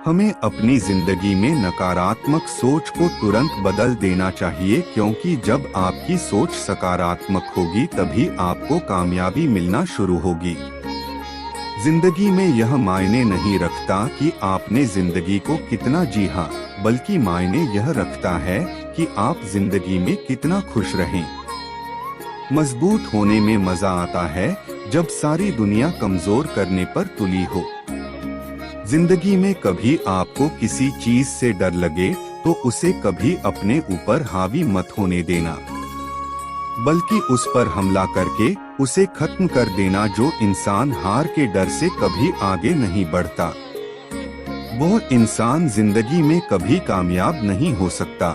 हमें अपनी जिंदगी में नकारात्मक सोच को तुरंत बदल देना चाहिए, क्योंकि जब आपकी सोच सकारात्मक होगी तभी आपको कामयाबी मिलना शुरू होगी। जिंदगी में यह मायने नहीं रखता कि आपने जिंदगी को कितना जिया, बल्कि मायने यह रखता है कि आप जिंदगी में कितना खुश रहें। मजबूत होने में मजा आता है जब सारी दुनिया कमजोर करने पर तुली हो। जिंदगी में कभी आपको किसी चीज से डर लगे तो उसे कभी अपने ऊपर हावी मत होने देना, बल्कि उस पर हमला करके उसे खत्म कर देना। जो इंसान हार के डर से कभी आगे नहीं बढ़ता, वो इंसान जिंदगी में कभी कामयाब नहीं हो सकता।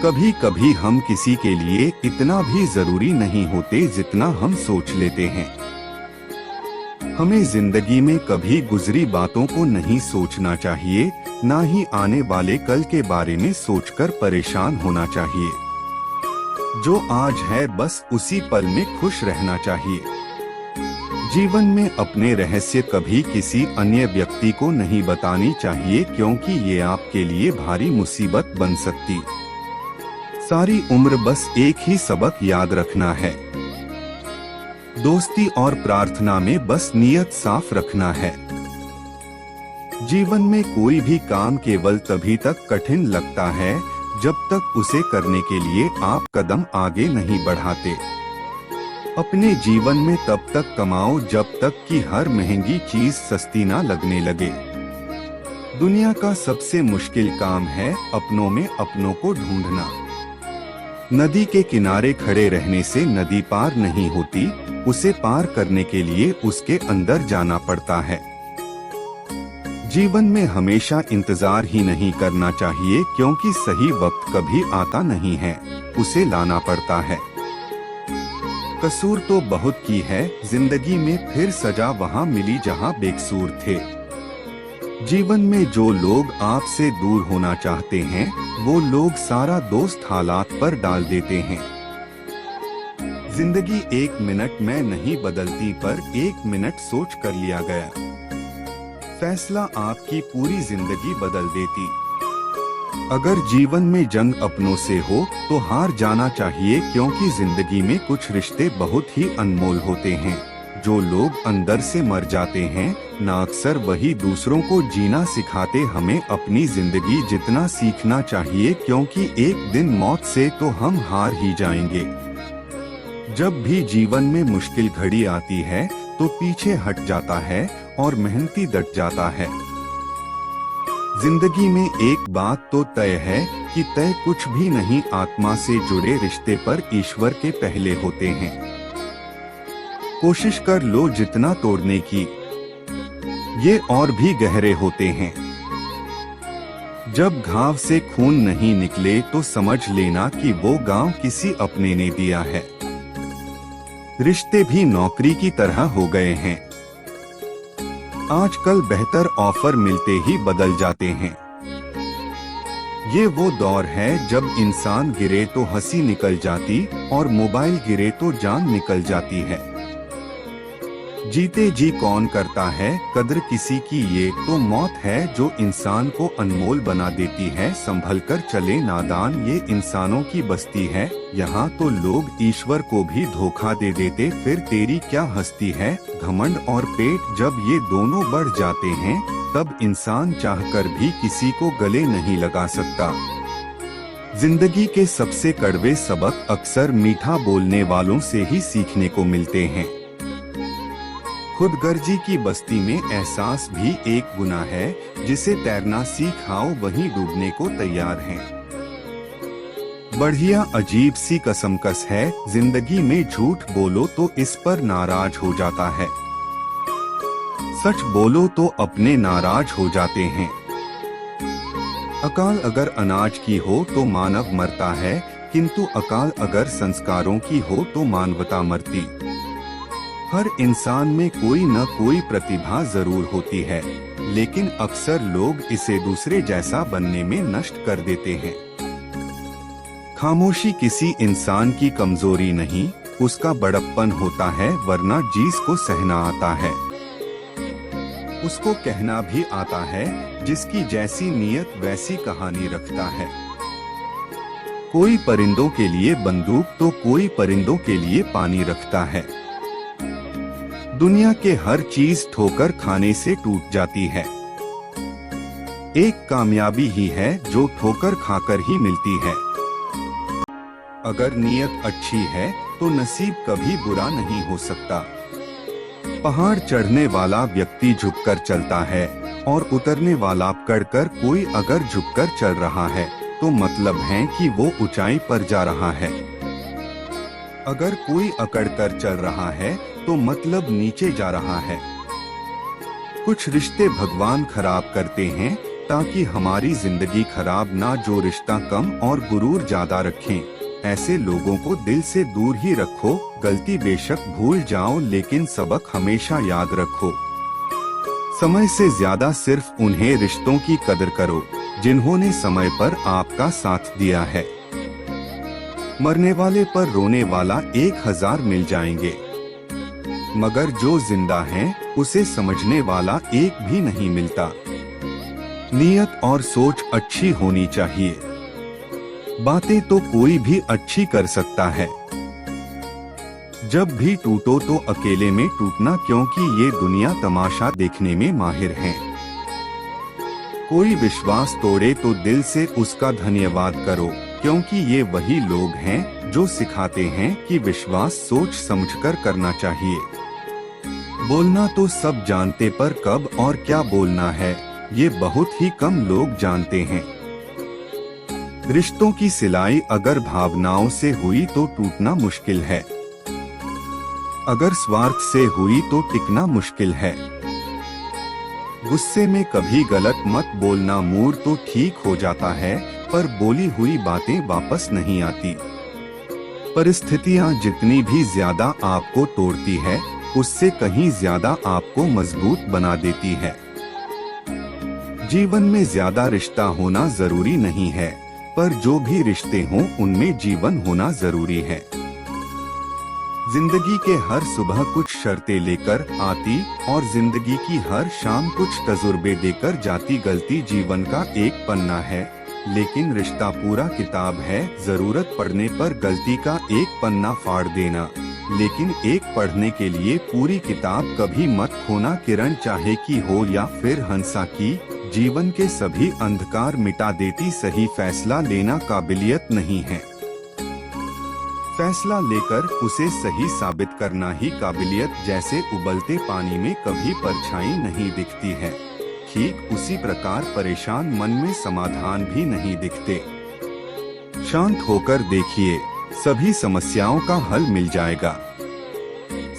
कभी कभी हम किसी के लिए इतना भी जरूरी नहीं होते जितना हम सोच लेते हैं। हमें जिंदगी में कभी गुजरी बातों को नहीं सोचना चाहिए, ना ही आने वाले कल के बारे में सोचकर परेशान होना चाहिए। जो आज है बस उसी पल में खुश रहना चाहिए। जीवन में अपने रहस्य कभी किसी अन्य व्यक्ति को नहीं बतानी चाहिए, क्योंकि ये आपके लिए भारी मुसीबत बन सकती। सारी उम्र बस एक ही सबक याद रखना है, दोस्ती और प्रार्थना में बस नियत साफ रखना है। जीवन में कोई भी काम केवल तभी तक कठिन लगता है जब तक उसे करने के लिए आप कदम आगे नहीं बढ़ाते। अपने जीवन में तब तक कमाओ जब तक कि हर महंगी चीज सस्ती ना लगने लगे। दुनिया का सबसे मुश्किल काम है अपनों में अपनों को ढूंढना। नदी के किनारे खड़े रहने से नदी पार नहीं होती, उसे पार करने के लिए उसके अंदर जाना पड़ता है। जीवन में हमेशा इंतजार ही नहीं करना चाहिए, क्योंकि सही वक्त कभी आता नहीं है, उसे लाना पड़ता है। कसूर तो बहुत की है जिंदगी में, फिर सजा वहाँ मिली जहाँ बेकसूर थे। जीवन में जो लोग आपसे दूर होना चाहते हैं, वो लोग सारा दोस्त हालात पर डाल देते हैं। जिंदगी 1 मिनट में नहीं बदलती, पर 1 मिनट सोच कर लिया गया फैसला आपकी पूरी जिंदगी बदल देती। अगर जीवन में जंग अपनों से हो तो हार जाना चाहिए, क्योंकि जिंदगी में कुछ रिश्ते बहुत ही अनमोल होते हैं। जो लोग अंदर से मर जाते हैं ना, अक्सर वही दूसरों को जीना सिखाते। हमें अपनी जिंदगी जितना सीखना चाहिए, क्योंकि एक दिन मौत से तो हम हार ही जाएंगे। जब भी जीवन में मुश्किल घड़ी आती है तो पीछे हट जाता है और मेहनती डट जाता है। जिंदगी में एक बात तो तय है कि तय कुछ भी नहीं, आत्मा से जुड़े रिश्ते पर ईश्वर के पहले होते हैं। कोशिश कर लो जितना तोड़ने की, ये और भी गहरे होते हैं। जब घाव से खून नहीं निकले तो समझ लेना कि वो गांव किसी अपने ने दिया है। रिश्ते भी नौकरी की तरह हो गए हैं, आजकल बेहतर ऑफर मिलते ही बदल जाते हैं। ये वो दौर है जब इंसान गिरे तो हंसी निकल जाती और मोबाइल गिरे तो जान निकल जाती है। जीते जी कौन करता है कद्र किसी की, ये तो मौत है जो इंसान को अनमोल बना देती है। संभल कर चले नादान, ये इंसानों की बस्ती है। यहाँ तो लोग ईश्वर को भी धोखा दे देते, फिर तेरी क्या हस्ती है। घमंड और पेट जब ये दोनों बढ़ जाते हैं, तब इंसान चाहकर भी किसी को गले नहीं लगा सकता। जिंदगी के सबसे कड़वे सबक अक्सर मीठा बोलने वालों से ही सीखने को मिलते हैं। खुदगर्जी की बस्ती में एहसास भी एक गुनाह है, जिसे तैरना सीखाओ वहीं डूबने को तैयार हैं। बढ़िया अजीब सी कसमकस है, जिंदगी में झूठ बोलो तो इस पर नाराज हो जाता है, सच बोलो तो अपने नाराज हो जाते हैं। अकाल अगर अनाज की हो तो मानव मरता है, किंतु अकाल अगर संस्कारों की हो तो मानवता मरती। हर इंसान में कोई न कोई प्रतिभा जरूर होती है, लेकिन अक्सर लोग इसे दूसरे जैसा बनने में नष्ट कर देते हैं। खामोशी किसी इंसान की कमजोरी नहीं, उसका बड़प्पन होता है, वरना चीज को सहना आता है। उसको कहना भी आता है, जिसकी जैसी नीयत वैसी कहानी रखता है। कोई परिंदों के लिए बंदूक तो कोई परिंदों के लिए पानी रखता है। दुनिया के हर चीज ठोकर खाने से टूट जाती है। एक कामयाबी ही है जो ठोकर खाकर ही मिलती है। अगर नीयत अच्छी है तो नसीब कभी बुरा नहीं हो सकता। पहाड़ चढ़ने वाला व्यक्ति झुककर चलता है और उतरने वाला अकड़कर। कोई अगर झुककर चल रहा है तो मतलब है कि वो ऊंचाई पर जा रहा है। अगर कोई अकड़कर चल रहा है तो मतलब नीचे जा रहा है। कुछ रिश्ते भगवान खराब करते हैं ताकि हमारी जिंदगी खराब ना। जो रिश्ता कम और गुरूर ज्यादा रखें, ऐसे लोगों को दिल से दूर ही रखो। गलती बेशक भूल जाओ लेकिन सबक हमेशा याद रखो। समय से ज्यादा सिर्फ उन्हें रिश्तों की कदर करो जिन्होंने समय पर आपका साथ दिया है। मरने वाले पर रोने वाला 1000 मिल जाएंगे, मगर जो जिंदा है उसे समझने वाला एक भी नहीं मिलता। नीयत और सोच अच्छी होनी चाहिए। बातें तो कोई भी अच्छी कर सकता है। जब भी टूटो तो अकेले में टूटना, क्योंकि ये दुनिया तमाशा देखने में माहिर है। कोई विश्वास तोड़े तो दिल से उसका धन्यवाद करो, क्योंकि ये वही लोग हैं जो सिखाते हैं कि विश्वास सोच समझकर करना चाहिए। बोलना तो सब जानते, पर कब और क्या बोलना है ये बहुत ही कम लोग जानते हैं। रिश्तों की सिलाई अगर भावनाओं से हुई तो टूटना मुश्किल है। अगर स्वार्थ से हुई तो टिकना मुश्किल है। गुस्से में कभी गलत मत बोलना। मूड तो ठीक हो जाता है पर बोली हुई बातें वापस नहीं आती। परिस्थितियां जितनी भी ज्यादा आपको तोड़ती है, उससे कहीं ज्यादा आपको मजबूत बना देती है। जीवन में ज्यादा रिश्ता होना जरूरी नहीं है, पर जो भी रिश्ते हों उनमें जीवन होना जरूरी है। जिंदगी के हर सुबह कुछ शर्तें लेकर आती और जिंदगी की हर शाम कुछ तजुर्बे देकर जाती। गलती जीवन का एक पन्ना है, लेकिन रिश्ता पूरा किताब है। जरूरत पड़ने पर गलती का एक पन्ना फाड़ देना, लेकिन एक पढ़ने के लिए पूरी किताब कभी मत खोना। किरण चाहे की हो या फिर हंसा की, जीवन के सभी अंधकार मिटा देती। सही फैसला लेना काबिलियत नहीं है, फैसला लेकर उसे सही साबित करना ही काबिलियत। जैसे उबलते पानी में कभी परछाई नहीं दिखती है, ठीक उसी प्रकार परेशान मन में समाधान भी नहीं दिखते। शांत होकर देखिए, सभी समस्याओं का हल मिल जाएगा।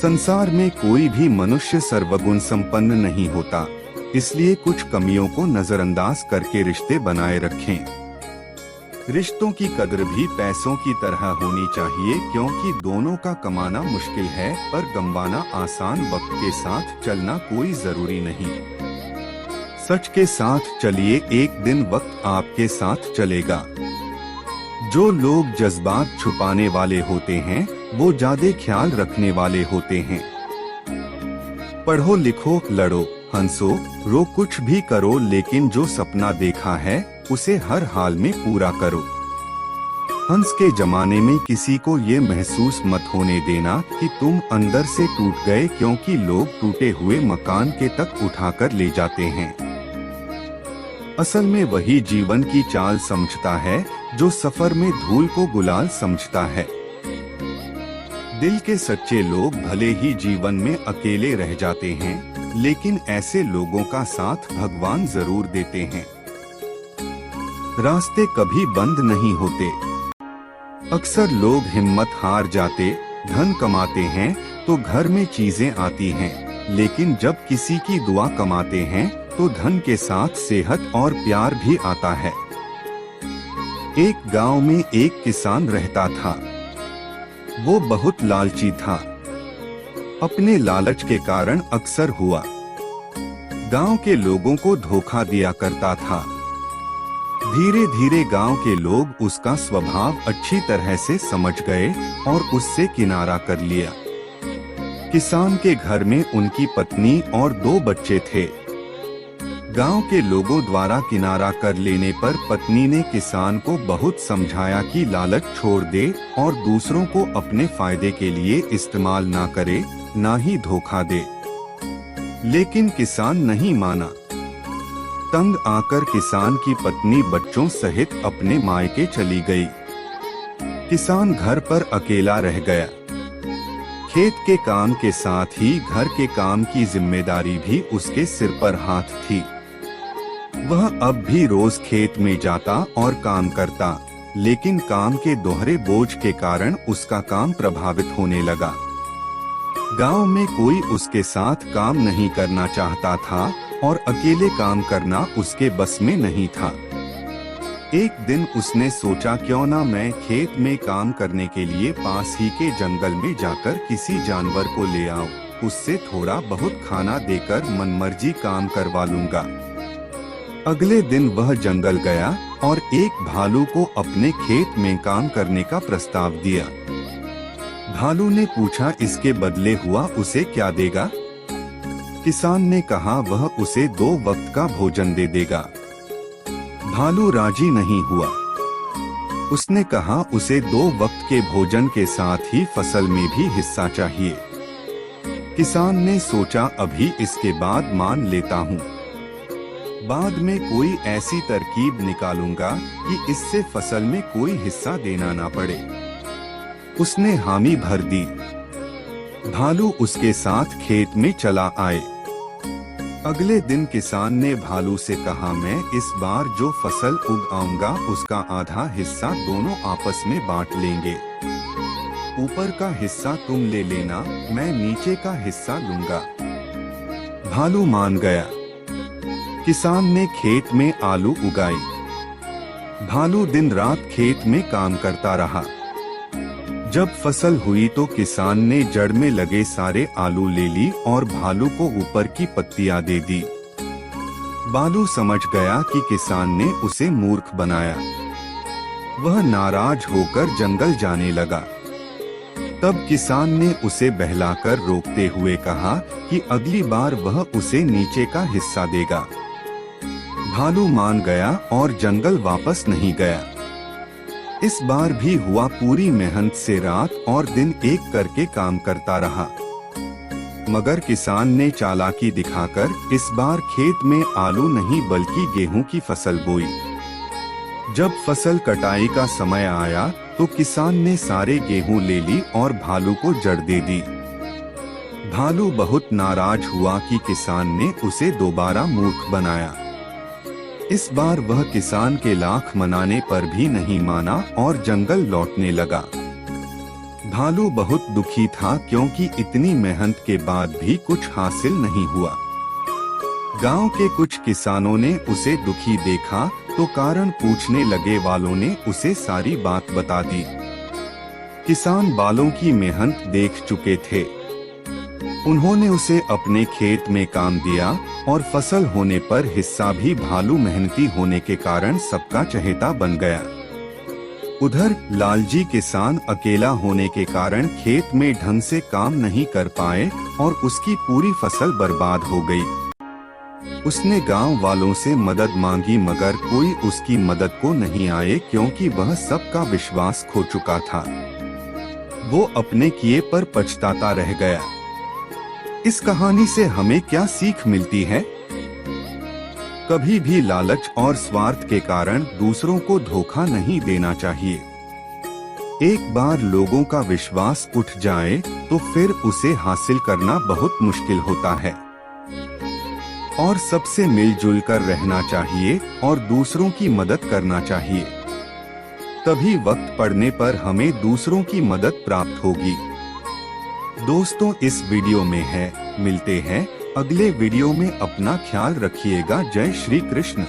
संसार में कोई भी मनुष्य सर्वगुण संपन्न नहीं होता, इसलिए कुछ कमियों को नजरअंदाज करके रिश्ते बनाए रखें। रिश्तों की कदर भी पैसों की तरह होनी चाहिए, क्योंकि दोनों का कमाना मुश्किल है पर गंवाना आसान। वक्त के साथ चलना कोई जरूरी नहीं, सच के साथ चलिए, एक दिन वक्त आपके साथ चलेगा। जो लोग जज्बात छुपाने वाले होते हैं वो ज्यादा ख्याल रखने वाले होते हैं। पढ़ो लिखो, लड़ो हंसो रो, कुछ भी करो, लेकिन जो सपना देखा है उसे हर हाल में पूरा करो। हंस के जमाने में किसी को ये महसूस मत होने देना कि तुम अंदर से टूट गए, क्योंकि लोग टूटे हुए मकान के तक उठाकर ले जाते हैं। असल में वही जीवन की चाल समझता है जो सफर में धूल को गुलाल समझता है। दिल के सच्चे लोग भले ही जीवन में अकेले रह जाते हैं, लेकिन ऐसे लोगों का साथ भगवान जरूर देते हैं। रास्ते कभी बंद नहीं होते। अक्सर लोग हिम्मत हार जाते, धन कमाते हैं तो घर में चीजें आती हैं, लेकिन जब किसी की दुआ कमाते हैं तो धन के साथ सेहत और प्यार भी आता है। एक गांव में एक किसान रहता था। वो बहुत लालची था। अपने लालच के कारण अक्सर हुआ गांव के लोगों को धोखा दिया करता था। धीरे धीरे गांव के लोग उसका स्वभाव अच्छी तरह से समझ गए और उससे किनारा कर लिया। किसान के घर में उनकी पत्नी और 2 बच्चे थे। गांव के लोगों द्वारा किनारा कर लेने पर पत्नी ने किसान को बहुत समझाया कि लालच छोड़ दे और दूसरों को अपने फायदे के लिए इस्तेमाल ना करे, ना ही धोखा दे। लेकिन किसान नहीं माना। तंग आकर किसान की पत्नी बच्चों सहित अपने मायके चली गई। किसान घर पर अकेला रह गया। खेत के काम के साथ ही घर के काम की जिम्मेदारी भी उसके सिर पर हाथ थी। वह अब भी रोज खेत में जाता और काम करता, लेकिन काम के दोहरे बोझ के कारण उसका काम प्रभावित होने लगा। गांव में कोई उसके साथ काम नहीं करना चाहता था और अकेले काम करना उसके बस में नहीं था। एक दिन उसने सोचा, क्यों ना मैं खेत में काम करने के लिए पास ही के जंगल में जाकर किसी जानवर को ले आऊं, उससे थोड़ा बहुत खाना देकर मनमर्जी काम करवा लूंगा। अगले दिन वह जंगल गया और एक भालू को अपने खेत में काम करने का प्रस्ताव दिया। भालू ने पूछा, इसके बदले हुआ उसे क्या देगा? किसान ने कहा, वह उसे 2 वक्त का भोजन दे देगा। भालू राजी नहीं हुआ। उसने कहा, उसे 2 वक्त के भोजन के साथ ही फसल में भी हिस्सा चाहिए। किसान ने सोचा, अभी इसके बाद मान लेता हूँ, बाद में कोई ऐसी तरकीब निकालूंगा कि इससे फसल में कोई हिस्सा देना ना पड़े। उसने हामी भर दी। भालू उसके साथ खेत में चला आए। अगले दिन किसान ने भालू से कहा, मैं इस बार जो फसल उगाऊंगा उसका आधा हिस्सा दोनों आपस में बांट लेंगे। ऊपर का हिस्सा तुम ले लेना, मैं नीचे का हिस्सा लूंगा। भालू मान गया। किसान ने खेत में आलू उगाई। भालू दिन रात खेत में काम करता रहा। जब फसल हुई तो किसान ने जड़ में लगे सारे आलू ले ली और भालू को ऊपर की पत्तियां दे दी। भालू समझ गया कि किसान ने उसे मूर्ख बनाया। वह नाराज होकर जंगल जाने लगा। तब किसान ने उसे बहलाकर रोकते हुए कहा कि अगली बार वह उसे नीचे का हिस्सा देगा। भालू मान गया और जंगल वापस नहीं गया। इस बार भी हुआ, पूरी मेहनत से रात और दिन एक करके काम करता रहा। मगर किसान ने चालाकी दिखाकर इस बार खेत में आलू नहीं बल्कि गेहूं की फसल बोई। जब फसल कटाई का समय आया तो किसान ने सारे गेहूं ले ली और भालू को जड़ दे दी। भालू बहुत नाराज हुआ कि किसान ने उसे दोबारा मूर्ख बनाया। इस बार वह किसान के लाख मनाने पर भी नहीं माना और जंगल लौटने लगा। भालू बहुत दुखी था क्योंकि इतनी मेहनत के बाद भी कुछ हासिल नहीं हुआ। गांव के कुछ किसानों ने उसे दुखी देखा तो कारण पूछने लगे वालों ने उसे सारी बात बता दी। किसान बालों की मेहनत देख चुके थे। उन्होंने उसे अपने खेत में काम दिया और फसल होने पर हिस्सा भी भालू मेहनती होने के कारण सबका चहेता बन गया। उधर लालजी किसान अकेला होने के कारण खेत में ढंग से काम नहीं कर पाए और उसकी पूरी फसल बर्बाद हो गई। उसने गांव वालों से मदद मांगी मगर कोई उसकी मदद को नहीं आए क्योंकि वह सबका विश्वास खो चुका था। वो अपने किए पर पछताता रह गया। इस कहानी से हमें क्या सीख मिलती है? कभी भी लालच और स्वार्थ के कारण दूसरों को धोखा नहीं देना चाहिए। एक बार लोगों का विश्वास उठ जाए तो फिर उसे हासिल करना बहुत मुश्किल होता है। और सबसे मिलजुल कर रहना चाहिए और दूसरों की मदद करना चाहिए। तभी वक्त पड़ने पर हमें दूसरों की मदद प्राप्त होगी। दोस्तों, इस वीडियो में है। मिलते हैं अगले वीडियो में। अपना ख्याल रखिएगा। जय श्री कृष्ण।